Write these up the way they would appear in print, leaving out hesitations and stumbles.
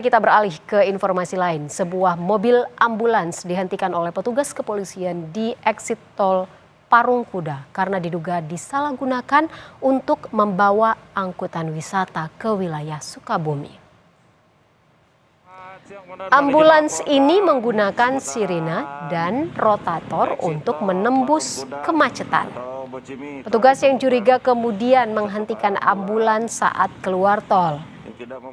Kita beralih ke informasi lain. Sebuah mobil ambulans dihentikan oleh petugas kepolisian di eksit tol Parungkuda karena diduga disalahgunakan untuk membawa angkutan wisata ke wilayah Sukabumi. Ambulans ini menggunakan sirena dan rotator untuk menembus kemacetan. Petugas yang curiga kemudian menghentikan ambulans saat keluar tol.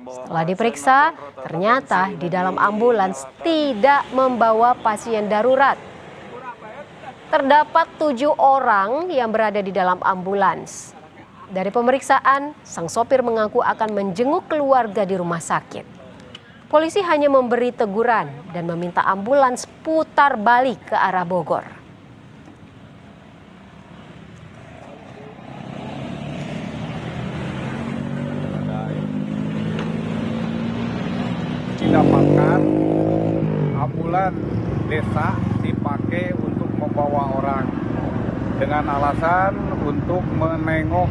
Setelah diperiksa, ternyata di dalam ambulans tidak membawa pasien darurat. Terdapat 7 orang yang berada di dalam ambulans. Dari pemeriksaan, sang sopir mengaku akan menjenguk keluarga di rumah sakit. Polisi hanya memberi teguran dan meminta ambulans putar balik ke arah Bogor. Didapatkan ambulans desa dipakai untuk membawa orang dengan alasan untuk menengok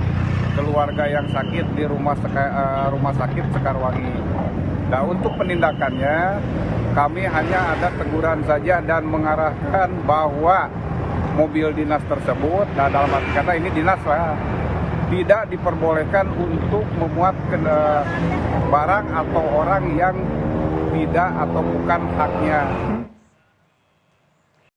keluarga yang sakit di rumah sakit Sekarwangi. Nah, untuk penindakannya kami hanya ada teguran saja dan mengarahkan bahwa mobil dinas tersebut, nah dalam arti kata ini dinas lah, tidak diperbolehkan untuk memuat barang atau orang yang tidak atau bukan haknya.